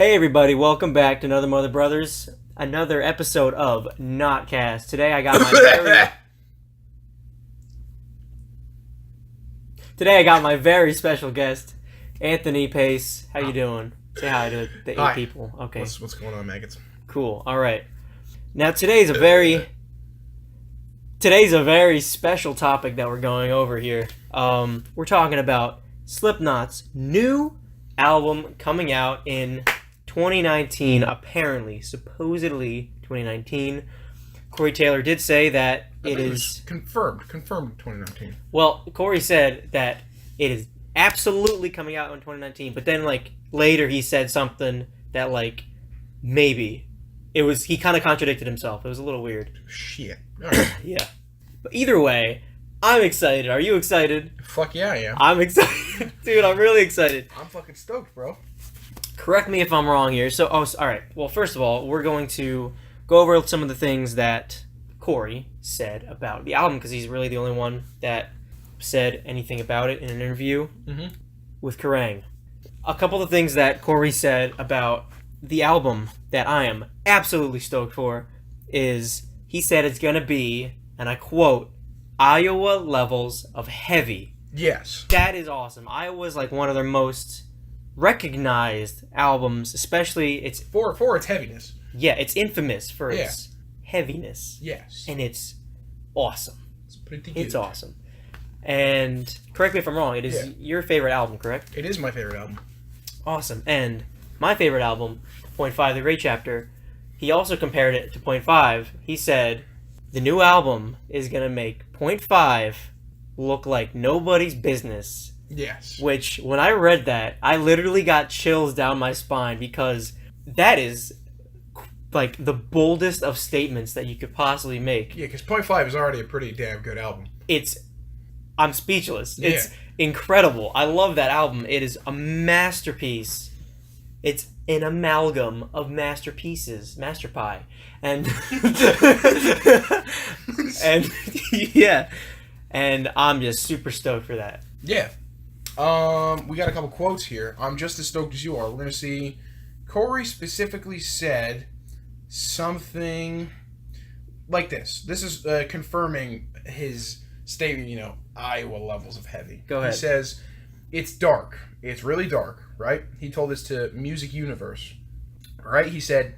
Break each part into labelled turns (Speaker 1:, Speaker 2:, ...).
Speaker 1: Hey everybody, welcome back to another Mother Brothers, another episode of KnotCast. Today I got my very special guest, Anthony Pace. How you doing? Say hi to the
Speaker 2: Hi.
Speaker 1: eight people. Okay.
Speaker 2: What's going on, maggots?
Speaker 1: Cool. All right. Now today's a very special topic that we're going over here. We're talking about Slipknot's new album coming out in 2019, supposedly 2019. Corey Taylor did say that it is
Speaker 2: confirmed 2019.
Speaker 1: Well, Corey said that it is absolutely coming out in 2019, but then later he said something that maybe it was, he kind of contradicted himself. It was a little weird.
Speaker 2: Shit. All right.
Speaker 1: Yeah. But either way, I'm excited. Are you excited?
Speaker 2: Fuck yeah, I am.
Speaker 1: I'm excited. Dude, I'm really excited.
Speaker 2: I'm fucking stoked, bro.
Speaker 1: Correct me if I'm wrong here. All right. Well, first of all, we're going to go over some of the things that Corey said about the album, because he's really the only one that said anything about it in an interview with Kerrang. A couple of things that Corey said about the album that I am absolutely stoked for is he said it's going to be, and I quote, Iowa levels of heavy.
Speaker 2: Yes.
Speaker 1: That is awesome. Iowa's one of their most recognized albums, especially it's
Speaker 2: For its heaviness.
Speaker 1: Yeah, it's infamous for its heaviness.
Speaker 2: Yes.
Speaker 1: And it's awesome.
Speaker 2: It's pretty good.
Speaker 1: It's awesome. And correct me if I'm wrong, it is your favorite album, correct?
Speaker 2: It is my favorite album.
Speaker 1: Awesome. And my favorite album, Point 5, The Great Chapter, he also compared it to Point 5. He said, the new album is going to make Point 5 look like nobody's business.
Speaker 2: Yes.
Speaker 1: Which, when I read that, I literally got chills down my spine, because that is the boldest of statements that you could possibly make.
Speaker 2: Yeah, because Point 5 is already a pretty damn good album.
Speaker 1: I'm speechless.
Speaker 2: Yeah.
Speaker 1: It's incredible. I love that album. It is a masterpiece. It's an amalgam of masterpieces, master pie, and and yeah, and I'm just super stoked for that.
Speaker 2: Yeah. We got a couple quotes here. I'm just as stoked as you are. We're gonna see. Corey specifically said something like this. This is confirming his statement. Iowa levels of heavy.
Speaker 1: Go ahead.
Speaker 2: He says, "It's dark. It's really dark." Right? He told this to Music Universe. Right? He said,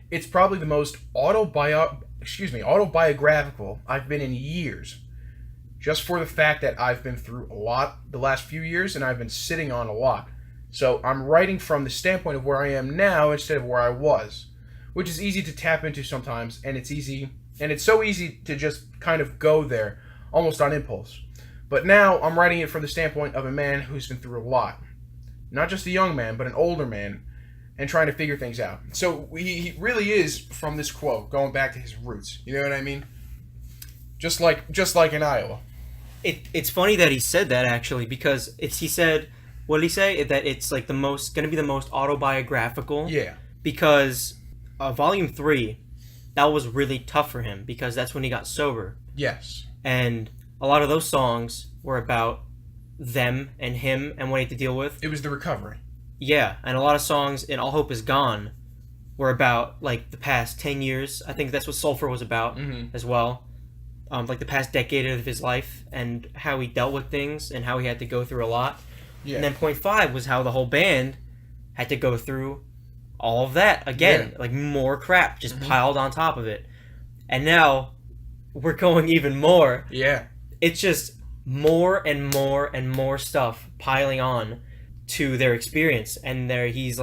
Speaker 2: "It's probably the most autobiographical I've been in years. Just for the fact that I've been through a lot the last few years, and I've been sitting on a lot. So I'm writing from the standpoint of where I am now instead of where I was, which is easy to tap into sometimes, and it's so easy to just kind of go there, almost on impulse. But now I'm writing it from the standpoint of a man who's been through a lot. Not just a young man, but an older man, and trying to figure things out." So he really is, from this quote, going back to his roots. You know what I mean? Just like in Iowa.
Speaker 1: It's funny that he said that, actually, because he said, what did he say? That it's going to be the most autobiographical.
Speaker 2: Yeah.
Speaker 1: Because Volume 3, that was really tough for him, because that's when he got sober.
Speaker 2: Yes.
Speaker 1: And a lot of those songs were about them and him and what he had to deal with.
Speaker 2: It was the recovery.
Speaker 1: Yeah, and a lot of songs in All Hope Is Gone were about the past 10 years. I think that's what Sulphur was about as well. The past decade of his life and how he dealt with things and how he had to go through a lot. Yeah. And then Point 5 was how the whole band had to go through all of that again. Yeah. More crap just piled on top of it. And now we're going even more.
Speaker 2: Yeah.
Speaker 1: It's just more and more and more stuff piling on to their experience. And he's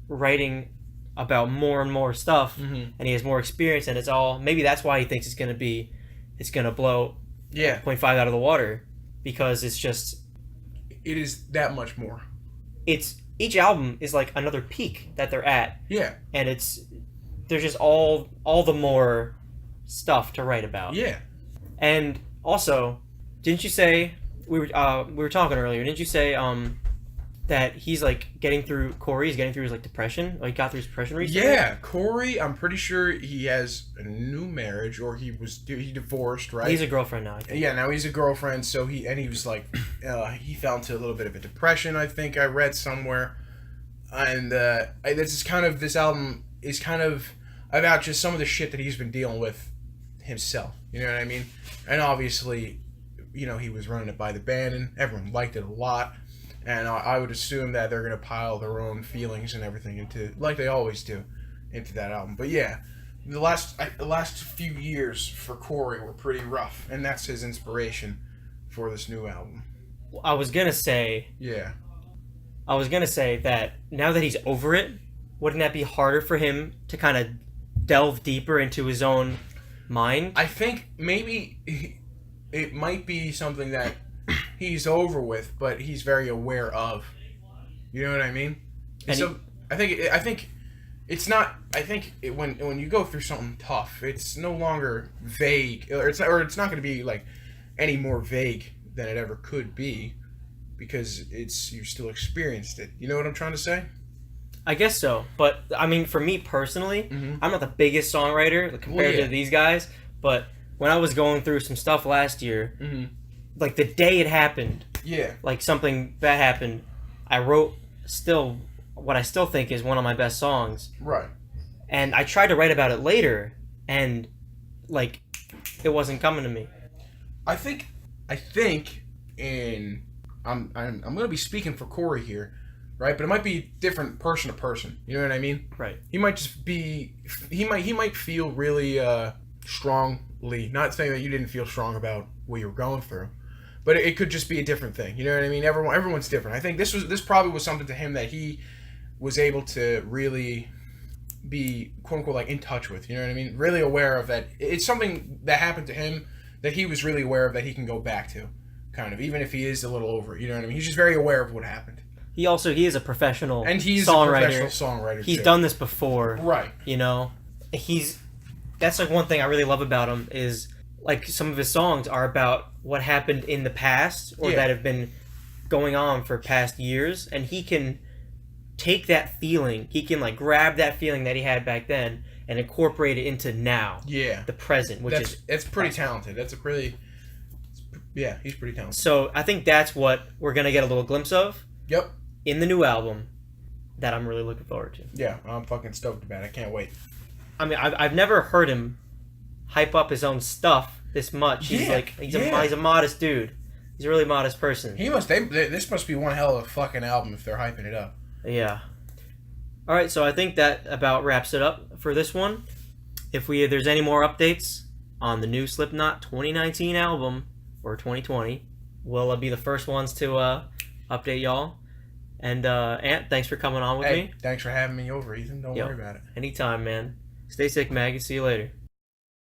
Speaker 1: writing about more and more stuff, and he has more experience, and maybe that's why he thinks it's going to blow Point 5 out of the water, because it
Speaker 2: is that much more.
Speaker 1: Each album is another peak that they're at.
Speaker 2: Yeah.
Speaker 1: And there's just all the more stuff to write about.
Speaker 2: Yeah.
Speaker 1: And also, didn't you say we were talking earlier, didn't you say that he's getting through his depression? He got through his depression recently?
Speaker 2: Yeah, Corey, I'm pretty sure he has a new marriage, or he divorced, right?
Speaker 1: He's a girlfriend now, I think.
Speaker 2: Yeah, now he's a girlfriend, so he was he fell into a little bit of a depression, I think I read somewhere. and this album is kind of about just some of the shit that he's been dealing with himself. You know what I mean? And obviously, he was running it by the band, and everyone liked it a lot. And I would assume that they're gonna pile their own feelings and everything into, like they always do, into that album. But yeah, the last few years for Corey were pretty rough, and that's his inspiration for this new album.
Speaker 1: I was gonna say
Speaker 2: Yeah.
Speaker 1: that now that he's over it, wouldn't that be harder for him to kind of delve deeper into his own mind?
Speaker 2: I think maybe it might be something that he's over with, but he's very aware of. You know what I mean? And so I think it's not. I think when you go through something tough, it's no longer vague, or it's not going to be like any more vague than it ever could be, because you've still experienced it. You know what I'm trying to say?
Speaker 1: I guess so, but I mean, for me personally, I'm not the biggest songwriter compared to these guys. But when I was going through some stuff last year, like the day it happened, like something bad happened, I wrote what I still think is one of my best songs.
Speaker 2: Right.
Speaker 1: And I tried to write about it later, and like it wasn't coming to me.
Speaker 2: I think I'm gonna be speaking for Corey here, right? But it might be different person to person. You know what I mean?
Speaker 1: Right.
Speaker 2: He might just be he might feel really strongly. Not saying that you didn't feel strong about what you were going through, but it could just be a different thing. You know what I mean? Everyone's different. I think this probably was something to him that he was able to really be, quote unquote, like in touch with. You know what I mean? Really aware of that. It's something that happened to him that he was really aware of, that he can go back to, kind of, even if he is a little over it. You know what I mean? He's just very aware of what happened. He
Speaker 1: is a professional
Speaker 2: and he's
Speaker 1: songwriter.
Speaker 2: A professional songwriter.
Speaker 1: He's done this before,
Speaker 2: right?
Speaker 1: That's like one thing I really love about him, is like some of his songs are about what happened in the past, or that have been going on for past years, and he can take that feeling, he can like grab that feeling that he had back then and incorporate it into now, the present,
Speaker 2: it's pretty talented. He's pretty talented.
Speaker 1: So I think that's what we're gonna get a little glimpse of.
Speaker 2: Yep.
Speaker 1: In the new album, that I'm really looking forward to.
Speaker 2: Yeah, I'm fucking stoked about it. I can't wait.
Speaker 1: I mean, I've never heard him hype up his own stuff this much. He's a modest dude. He's a really modest person.
Speaker 2: This must be one hell of a fucking album if they're hyping it up.
Speaker 1: Yeah. All right, so I think that about wraps it up for this one. If there's any more updates on the new Slipknot 2019 album, or 2020, we'll be the first ones to update y'all. And Ant, thanks for coming on with me.
Speaker 2: Thanks for having me over, Ethan. Don't worry about it.
Speaker 1: Anytime, man. Stay sick, Maggie. See you later.